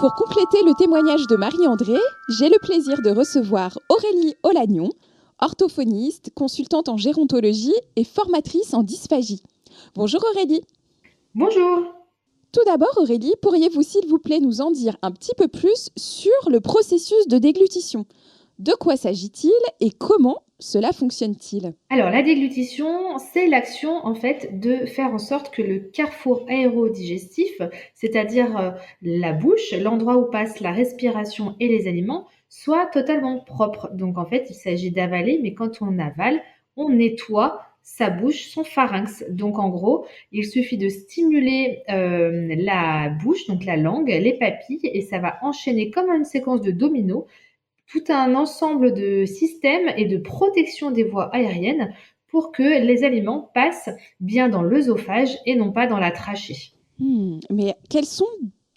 Pour compléter le témoignage de Marie-André, j'ai le plaisir de recevoir Aurélie Olagnon, orthophoniste, consultante en gérontologie et formatrice en dysphagie. Bonjour Aurélie. Bonjour. Tout d'abord Aurélie, pourriez-vous s'il vous plaît nous en dire un petit peu plus sur le processus de déglutition? De quoi s'agit-il et comment cela fonctionne-t-il? Alors, la déglutition, c'est l'action en fait de faire en sorte que le carrefour aérodigestif, c'est-à-dire la bouche, l'endroit où passe la respiration et les aliments, soit totalement propre. Donc, en fait, il s'agit d'avaler, mais quand on avale, on nettoie sa bouche, son pharynx. Donc, en gros, il suffit de stimuler la bouche, donc la langue, les papilles, et ça va enchaîner comme une séquence de dominos tout un ensemble de systèmes et de protection des voies aériennes pour que les aliments passent bien dans l'œsophage et non pas dans la trachée. Mais quelles sont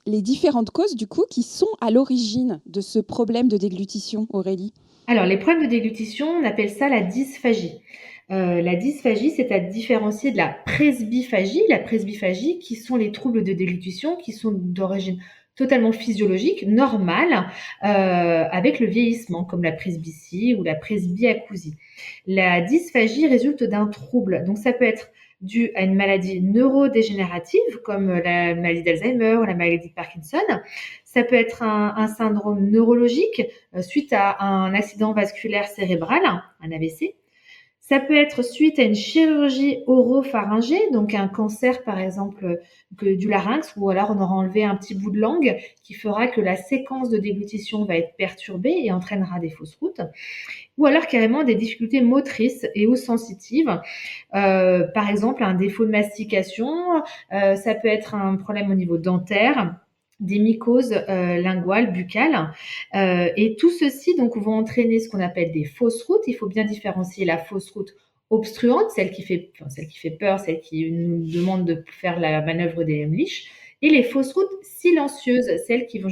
les différentes causes du coup qui sont à l'origine de ce problème de déglutition, Aurélie? Alors, les problèmes de déglutition, on appelle ça la dysphagie. La dysphagie, c'est à différencier de la presbyphagie. La presbyphagie, qui sont les troubles de déglutition, qui sont d'origine totalement physiologique, normale, avec le vieillissement, comme la presbytie ou la presbyacousie. La dysphagie résulte d'un trouble. Donc, ça peut être dû à une maladie neurodégénérative, comme la maladie d'Alzheimer ou la maladie de Parkinson. Ça peut être un syndrome neurologique suite à un accident vasculaire cérébral, un AVC. Ça peut être suite à une chirurgie oropharyngée, donc un cancer par exemple du larynx, ou alors on aura enlevé un petit bout de langue qui fera que la séquence de déglutition va être perturbée et entraînera des fausses routes, ou alors carrément des difficultés motrices et ou sensitives, par exemple un défaut de mastication, ça peut être un problème au niveau dentaire, des mycoses linguales, buccales. Et tout ceci donc vont entraîner ce qu'on appelle des fausses routes. Il faut bien différencier la fausse route obstruante, celle qui fait peur, celle qui nous demande de faire la manœuvre des Heimlich, et les fausses routes silencieuses, celles qui vont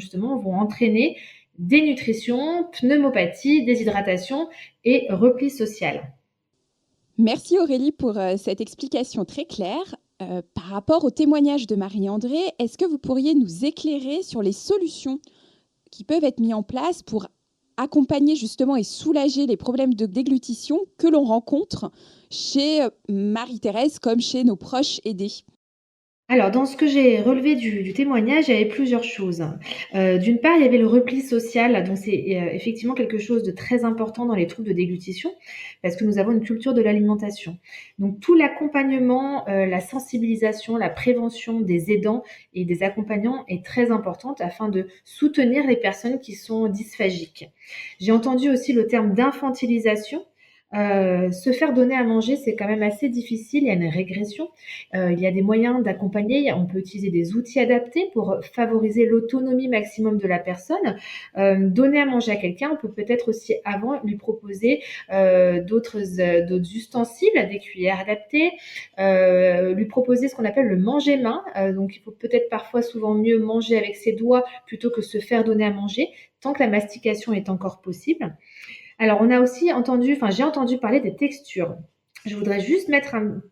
entraîner dénutrition, pneumopathie, déshydratation et repli social. Merci Aurélie pour cette explication très claire. Par rapport au témoignage de Marie-André, est-ce que vous pourriez nous éclairer sur les solutions qui peuvent être mises en place pour accompagner justement et soulager les problèmes de déglutition que l'on rencontre chez Marie-Thérèse comme chez nos proches aidés? Alors, dans ce que j'ai relevé du témoignage, il y avait plusieurs choses. D'une part, il y avait le repli social, donc c'est effectivement quelque chose de très important dans les troubles de déglutition, parce que nous avons une culture de l'alimentation. Donc tout l'accompagnement, la sensibilisation, la prévention des aidants et des accompagnants est très importante afin de soutenir les personnes qui sont dysphagiques. J'ai entendu aussi le terme d'infantilisation. Se faire donner à manger, c'est quand même assez difficile, il y a une régression. Il y a des moyens d'accompagner, on peut utiliser des outils adaptés pour favoriser l'autonomie maximum de la personne. Donner à manger à quelqu'un, on peut peut-être aussi avant lui proposer d'autres ustensiles, des cuillères adaptées, lui proposer ce qu'on appelle le manger main. Donc il faut peut-être parfois souvent mieux manger avec ses doigts plutôt que se faire donner à manger, tant que la mastication est encore possible. Alors, on a aussi entendu, enfin, j'ai entendu parler des textures. Je voudrais juste mettre une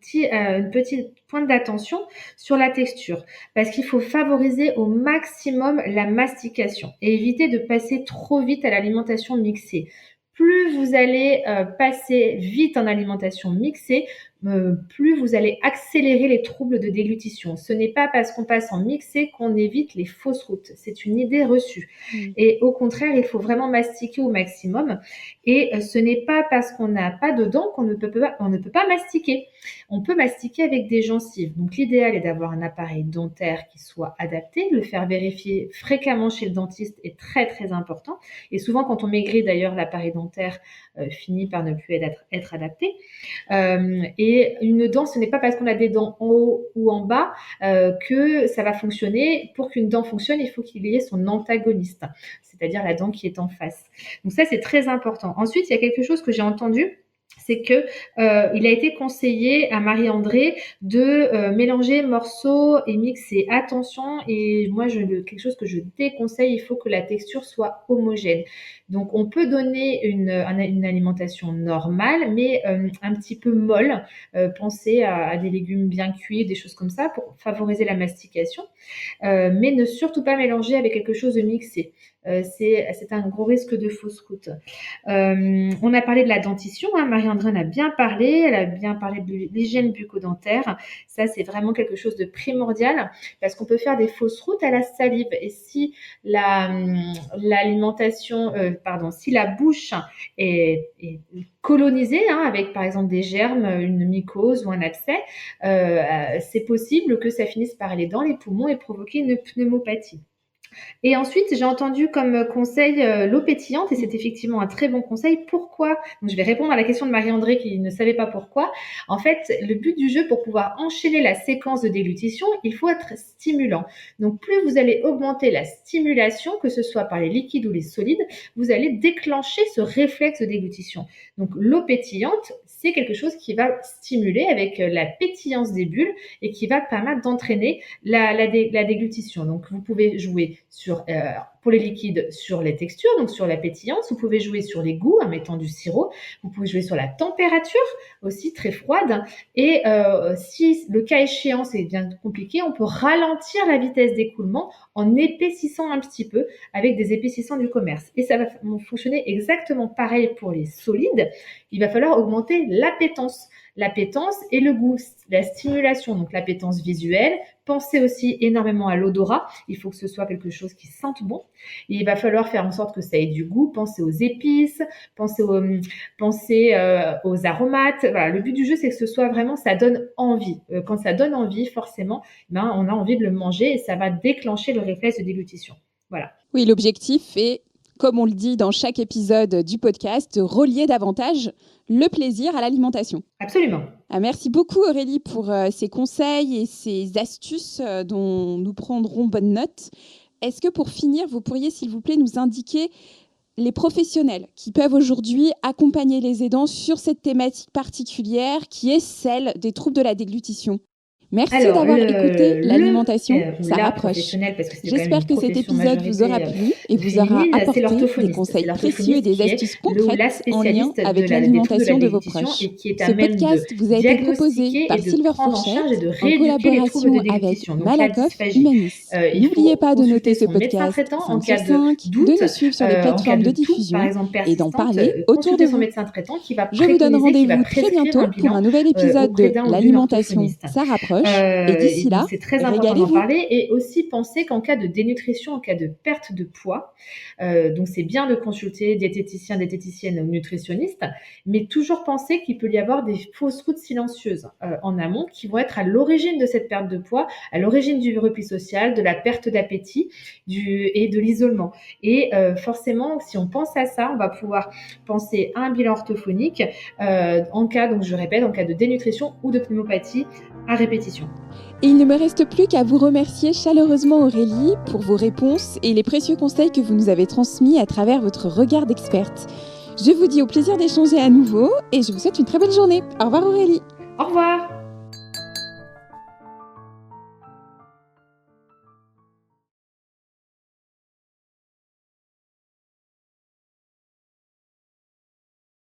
petite pointe d'attention sur la texture, parce qu'il faut favoriser au maximum la mastication et éviter de passer trop vite à l'alimentation mixée. Plus vous allez passer vite en alimentation mixée, plus vous allez accélérer les troubles de déglutition. Ce n'est pas parce qu'on passe en mixé qu'on évite les fausses routes. C'est une idée reçue. Mm. Et au contraire, il faut vraiment mastiquer au maximum. Et ce n'est pas parce qu'on n'a pas de dents on ne peut pas mastiquer. On peut mastiquer avec des gencives. Donc l'idéal est d'avoir un appareil dentaire qui soit adapté. Le faire vérifier fréquemment chez le dentiste est très très important. Et souvent quand on maigrit d'ailleurs, l'appareil dentaire finit par ne plus être adapté. Et une dent, ce n'est pas parce qu'on a des dents en haut ou en bas que ça va fonctionner. Pour qu'une dent fonctionne, il faut qu'il y ait son antagoniste, c'est-à-dire la dent qui est en face. Donc ça, c'est très important. Ensuite, il y a quelque chose que j'ai entendu. c'est que il a été conseillé à Marie-André de mélanger morceaux et mixer. Attention, et moi quelque chose que je déconseille, il faut que la texture soit homogène. Donc on peut donner une alimentation normale, mais un petit peu molle. Pensez à des légumes bien cuits, des choses comme ça pour favoriser la mastication, mais ne surtout pas mélanger avec quelque chose de mixé. C'est un gros risque de fausse route. On a parlé de la dentition, hein, Marie-André en a bien parlé, elle a bien parlé de l'hygiène bucco-dentaire. Ça, c'est vraiment quelque chose de primordial parce qu'on peut faire des fausses routes à la salive. Et si si la bouche est colonisée, hein, avec par exemple des germes, une mycose ou un abcès, c'est possible que ça finisse par aller dans les poumons et provoquer une pneumopathie. Et ensuite, j'ai entendu comme conseil l'eau pétillante, et c'est effectivement un très bon conseil. Pourquoi? Donc, je vais répondre à la question de Marie-André qui ne savait pas pourquoi. En fait, le but du jeu, pour pouvoir enchaîner la séquence de déglutition, il faut être stimulant. Donc, plus vous allez augmenter la stimulation, que ce soit par les liquides ou les solides, vous allez déclencher ce réflexe de déglutition. Donc, l'eau pétillante, c'est quelque chose qui va stimuler avec la pétillance des bulles et qui va permettre d'entraîner la déglutition. Donc, vous pouvez jouer pour les liquides sur les textures, donc sur la pétillance. Vous pouvez jouer sur les goûts en mettant du sirop. Vous pouvez jouer sur la température aussi très froide. Et si le cas échéant c'est bien compliqué, on peut ralentir la vitesse d'écoulement en épaississant un petit peu avec des épaississants du commerce. Et ça va fonctionner exactement pareil pour les solides. Il va falloir augmenter l'appétence et le goût, la stimulation, donc l'appétence visuelle. Pensez aussi énormément à l'odorat. Il faut que ce soit quelque chose qui sente bon. Et il va falloir faire en sorte que ça ait du goût. Pensez aux épices, pensez aux aromates. Voilà, le but du jeu, c'est que ce soit vraiment, ça donne envie. Quand ça donne envie, forcément, on a envie de le manger et ça va déclencher le réflexe de déglutition. Voilà. Oui, l'objectif est, comme on le dit dans chaque épisode du podcast, de relier davantage le plaisir à l'alimentation. Absolument. Merci beaucoup Aurélie pour ces conseils et ces astuces dont nous prendrons bonne note. Est-ce que pour finir, vous pourriez s'il vous plaît nous indiquer les professionnels qui peuvent aujourd'hui accompagner les aidants sur cette thématique particulière qui est celle des troubles de la déglutition? Merci d'avoir écouté l'alimentation, ça rapproche. J'espère que cet épisode vous aura plu et vous aura apporté des conseils précieux et des astuces concrètes en lien avec l'alimentation de vos proches. Ce podcast vous a été proposé par Silver Fourchette en collaboration avec Malakoff Humanis. N'oubliez pas de noter ce podcast 5 sur 5, de nous suivre sur les plateformes de diffusion et d'en parler autour de vous. Je vous donne rendez-vous très bientôt pour un nouvel épisode de l'alimentation, ça rapproche. Et d'ici là, c'est très important d'en parler. Et aussi penser qu'en cas de dénutrition, en cas de perte de poids, donc c'est bien de consulter diététicien, diététicienne ou nutritionniste, mais toujours penser qu'il peut y avoir des fausses routes silencieuses en amont qui vont être à l'origine de cette perte de poids, à l'origine du repli social, de la perte d'appétit et de l'isolement. Et forcément, si on pense à ça, on va pouvoir penser à un bilan orthophonique en cas, donc je répète, en cas de dénutrition ou de pneumopathie à répétition. Et il ne me reste plus qu'à vous remercier chaleureusement Aurélie pour vos réponses et les précieux conseils que vous nous avez transmis à travers votre regard d'experte. Je vous dis au plaisir d'échanger à nouveau et je vous souhaite une très belle journée. Au revoir Aurélie. Au revoir.